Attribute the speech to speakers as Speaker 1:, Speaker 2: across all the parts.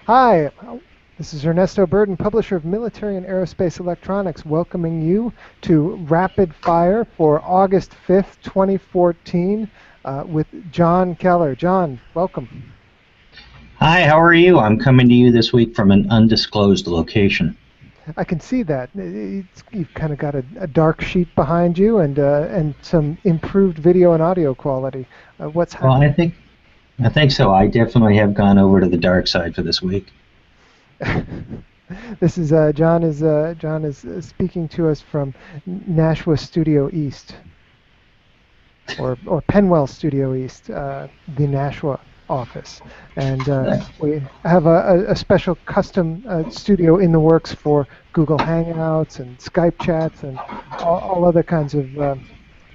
Speaker 1: Hi, this is Ernesto Burden, publisher of Military and Aerospace Electronics, welcoming you to Rapid Fire for August 5th, 2014, with John Keller. John, welcome.
Speaker 2: Hi, how are you? I'm coming to you this week from an undisclosed location.
Speaker 1: I can see that. You've kind of got a dark sheet behind you and some improved video and audio quality. What's
Speaker 2: Well,
Speaker 1: happening?
Speaker 2: I think so. I definitely have gone over to the dark side for this week.
Speaker 1: This is John is speaking to us from Nashua Studio East, or Penwell Studio East, the Nashua office, and we have a special custom studio in the works for Google Hangouts and Skype chats and all other kinds of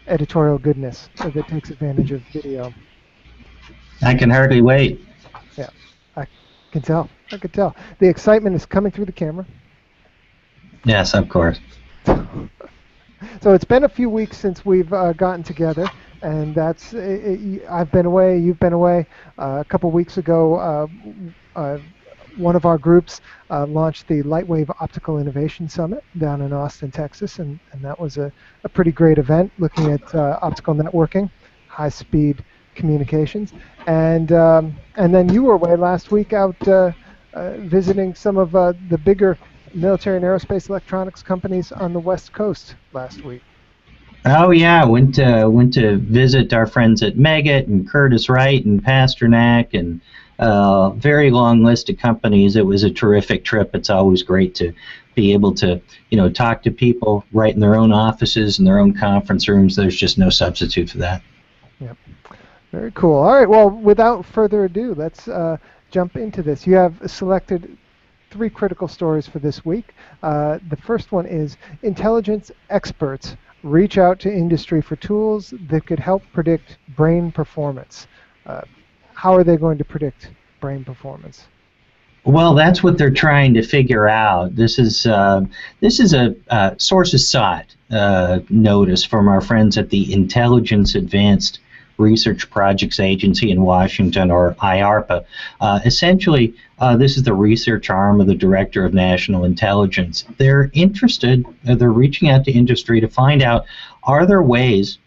Speaker 1: editorial goodness that takes advantage of video.
Speaker 2: I can hardly wait.
Speaker 1: Yeah, I can tell. I can tell. The excitement is coming through the camera.
Speaker 2: Yes, of course.
Speaker 1: So it's been a few weeks since we've gotten together, and I've been away, you've been away. A couple weeks ago, one of our groups launched the Lightwave Optical Innovation Summit down in Austin, Texas, and that was a pretty great event looking at optical networking, high-speed communications, and then you were away last week out visiting some of the bigger military and aerospace electronics companies on the West Coast last week.
Speaker 2: Oh yeah, went to visit our friends at Meggitt and Curtiss-Wright and Pasternak and very long list of companies. It was a terrific trip. It's always great to be able to talk to people right in their own offices and their own conference rooms. There's just no substitute for that.
Speaker 1: Yep. Very cool. All right. Well, without further ado, let's jump into this. You have selected three critical stories for this week. The first one is intelligence experts reach out to industry for tools that could help predict brain performance. How are they going to predict brain performance?
Speaker 2: Well, that's what they're trying to figure out. This is a sources sought notice from our friends at the Intelligence Advanced Research Projects Agency in Washington, or IARPA. Essentially, this is the research arm of the Director of National Intelligence. They're interested, they're reaching out to industry to find out, are there ways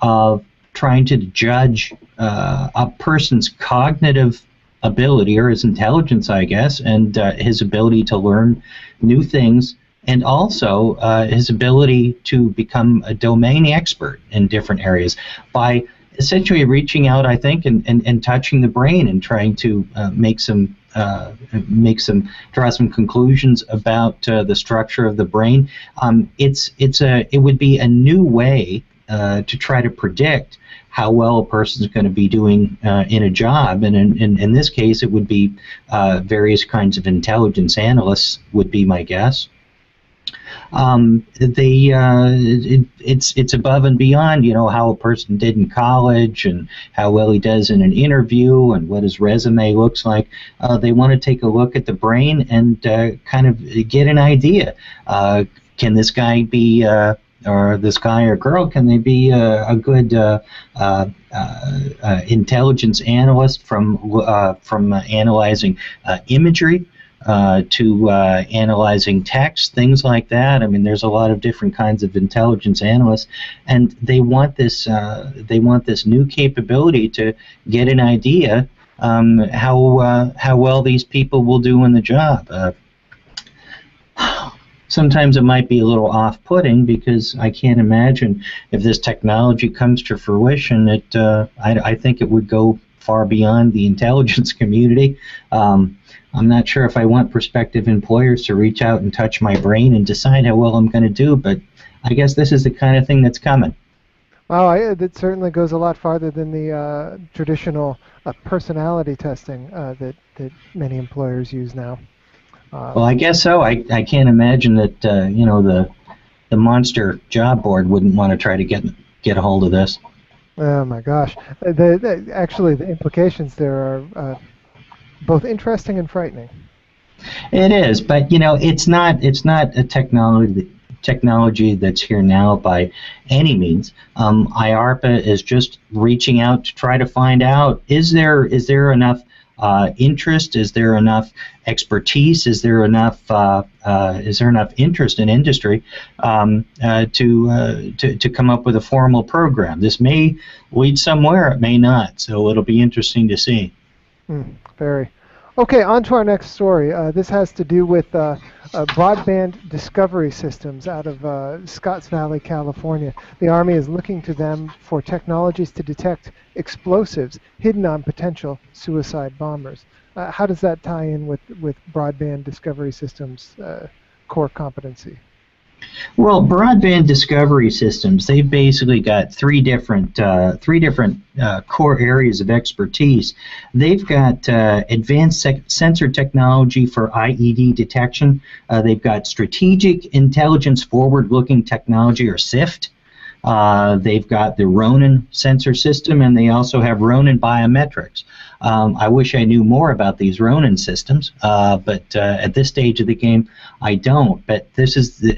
Speaker 2: of trying to judge a person's cognitive ability, or his intelligence, I guess, and his ability to learn new things, and also his ability to become a domain expert in different areas by essentially reaching out, I think, and touching the brain and trying to draw some conclusions about the structure of the brain. It would be a new way to try to predict how well a person is going to be doing in a job, and in this case, it would be various kinds of intelligence analysts would be my guess. It's above and beyond, how a person did in college and how well he does in an interview and what his resume looks like. They want to take a look at the brain and kind of get an idea. Can this guy be, or this guy or girl, can they be a good intelligence analyst from analyzing imagery? To analyzing text, things like that. I mean, there's a lot of different kinds of intelligence analysts, and they want this new capability to get an idea how well these people will do in the job. Sometimes it might be a little off-putting because I can't imagine if this technology comes to fruition, I think it would go far beyond the intelligence community. I'm not sure if I want prospective employers to reach out and touch my brain and decide how well I'm going to do, but I guess this is the kind of thing that's coming.
Speaker 1: Well, that certainly goes a lot farther than the traditional personality testing that many employers use now.
Speaker 2: Well, I guess so. I can't imagine that the monster job board wouldn't want to try to get a hold of this.
Speaker 1: Oh my gosh! Actually, the implications there are both interesting and frightening.
Speaker 2: It is, but it's not a technology that's here now by any means. IARPA is just reaching out to try to find out, is there enough interest? Is there enough expertise? Is there enough interest in industry to come up with a formal program? This may lead somewhere, it may not. So it'll be interesting to see.
Speaker 1: Very. Okay, on to our next story. This has to do with broadband discovery systems out of Scotts Valley, California. The Army is looking to them for technologies to detect explosives hidden on potential suicide bombers. How does that tie in with broadband discovery systems core competency?
Speaker 2: Well, broadband discovery systems, they've basically got three different core areas of expertise. They've got advanced sensor technology for IED detection. They've got strategic intelligence forward-looking technology, or SIFT. They've got the Ronin sensor system, and they also have Ronin biometrics. I wish I knew more about these Ronin systems, but at this stage of the game, I don't. But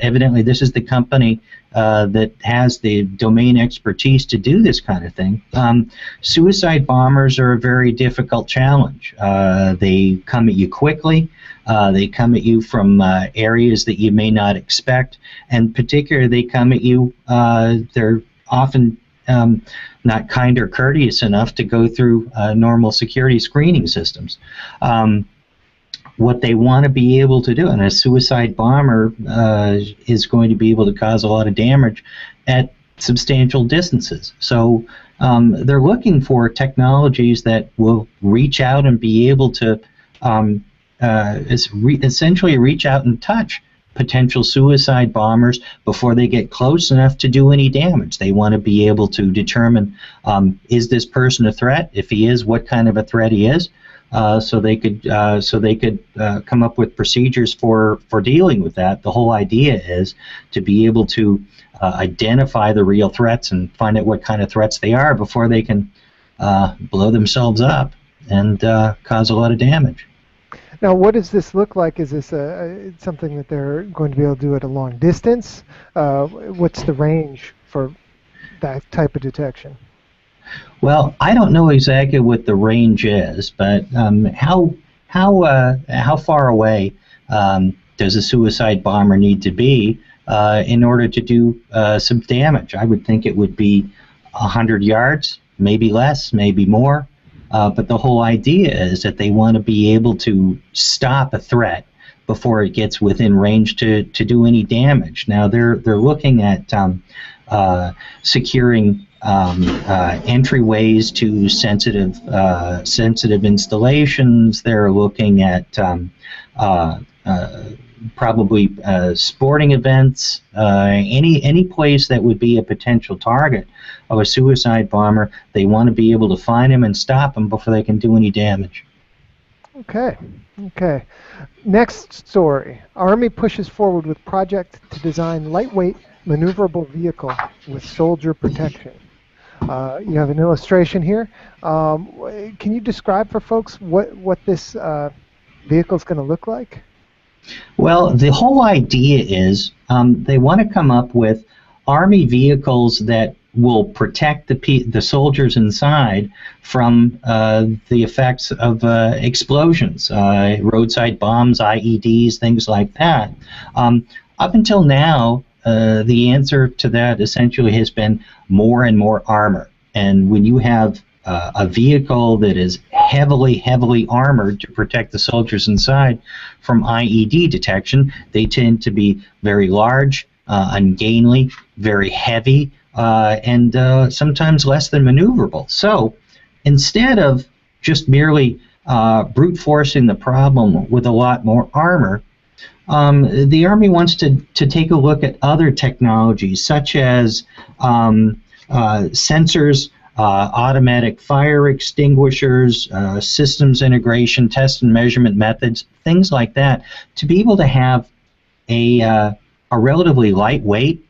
Speaker 2: evidently this is the company that has the domain expertise to do this kind of thing. Suicide bombers are a very difficult challenge. They come at you quickly. They come at you from areas that you may not expect, and particularly they come at you, they're often not kind or courteous enough to go through normal security screening systems. What they want to be able to do, and a suicide bomber is going to be able to cause a lot of damage at substantial distances. So they're looking for technologies that will reach out and be able to essentially reach out and touch potential suicide bombers before they get close enough to do any damage. They want to be able to determine, is this person a threat? If he is, what kind of a threat he is, so they could come up with procedures for dealing with that. The whole idea is to be able to identify the real threats and find out what kind of threats they are before they can blow themselves up and cause a lot of damage.
Speaker 1: Now, what does this look like? Is this something that they're going to be able to do at a long distance? What's the range for that type of detection?
Speaker 2: Well, I don't know exactly what the range is, but how far away does a suicide bomber need to be in order to do some damage? I would think it would be 100 yards, maybe less, maybe more. But the whole idea is that they want to be able to stop a threat before it gets within range to do any damage. Now they're looking at securing entryways to sensitive installations. They're looking at probably sporting events, any place that would be a potential target of a suicide bomber. They want to be able to find him and stop him before they can do any damage.
Speaker 1: Okay. Next story. Army pushes forward with project to design lightweight maneuverable vehicle with soldier protection. You have an illustration here. Can you describe for folks what this vehicle is going to look like?
Speaker 2: Well, the whole idea is they want to come up with Army vehicles that will protect the soldiers inside from the effects of explosions, roadside bombs, IEDs, things like that. Up until now, the answer to that essentially has been more and more armor. And when you have a vehicle that is heavily armored to protect the soldiers inside from IED detection, they tend to be very large, ungainly, very heavy, and sometimes less than maneuverable. So instead of just merely brute forcing the problem with a lot more armor, the Army wants to take a look at other technologies such as sensors, automatic fire extinguishers, systems integration, test and measurement methods, things like that, to be able to have a relatively lightweight,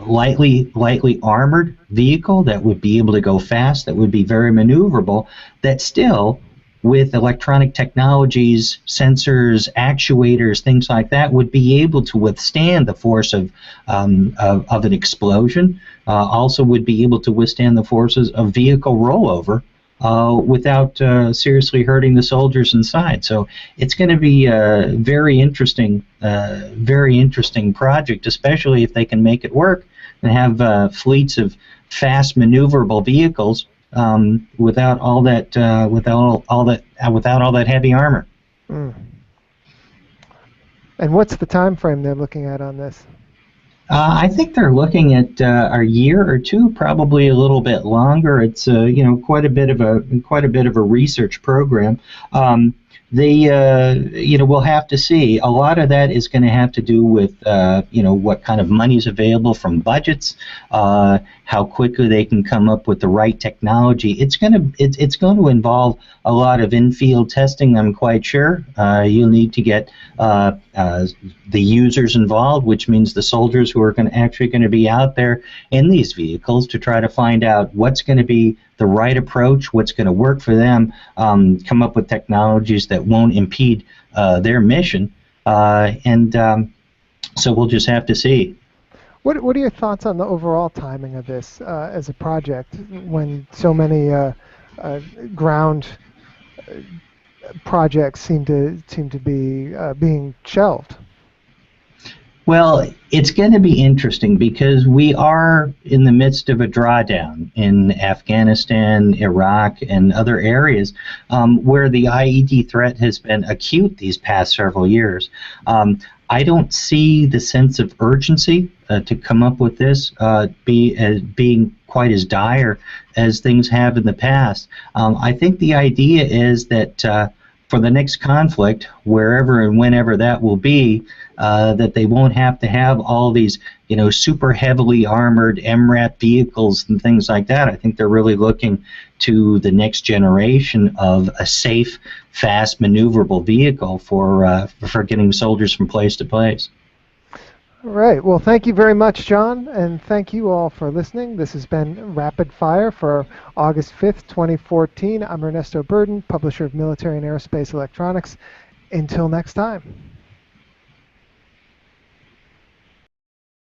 Speaker 2: lightly armored vehicle that would be able to go fast, that would be very maneuverable, that still, with electronic technologies, sensors, actuators, things like that, would be able to withstand the force of an explosion. Also would be able to withstand the forces of vehicle rollover without seriously hurting the soldiers inside. So it's going to be a very interesting project, especially if they can make it work and have fleets of fast maneuverable vehicles without all that without all that heavy armor.
Speaker 1: Mm. And what's the time frame they're looking at on this?
Speaker 2: I think they're looking at a year or two, probably a little bit longer. It's quite a bit of a research program. They we'll have to see. A lot of that is going to have to do with what kind of money is available from budgets, how quickly they can come up with the right technology. It's going to involve a lot of in-field testing. I'm quite sure. You'll need to get the users involved, which means the soldiers who are actually going to be out there in these vehicles to try to find out what's going to be the right approach, what's going to work for them, come up with technologies that won't impede their mission, so we'll just have to see.
Speaker 1: What are your thoughts on the overall timing of this as a project when so many ground projects seem to be being shelved?
Speaker 2: Well, it's going to be interesting because we are in the midst of a drawdown in Afghanistan, Iraq, and other areas where the IED threat has been acute these past several years. I don't see the sense of urgency to come up with this being quite as dire as things have in the past. I think the idea is that for the next conflict, wherever and whenever that will be, that they won't have to have all these, super heavily armored MRAP vehicles and things like that. I think they're really looking to the next generation of a safe, fast, maneuverable vehicle for getting soldiers from place to place.
Speaker 1: All right. Well, thank you very much, John, and thank you all for listening. This has been Rapid Fire for August 5th, 2014. I'm Ernesto Burden, publisher of Military and Aerospace Electronics. Until next time.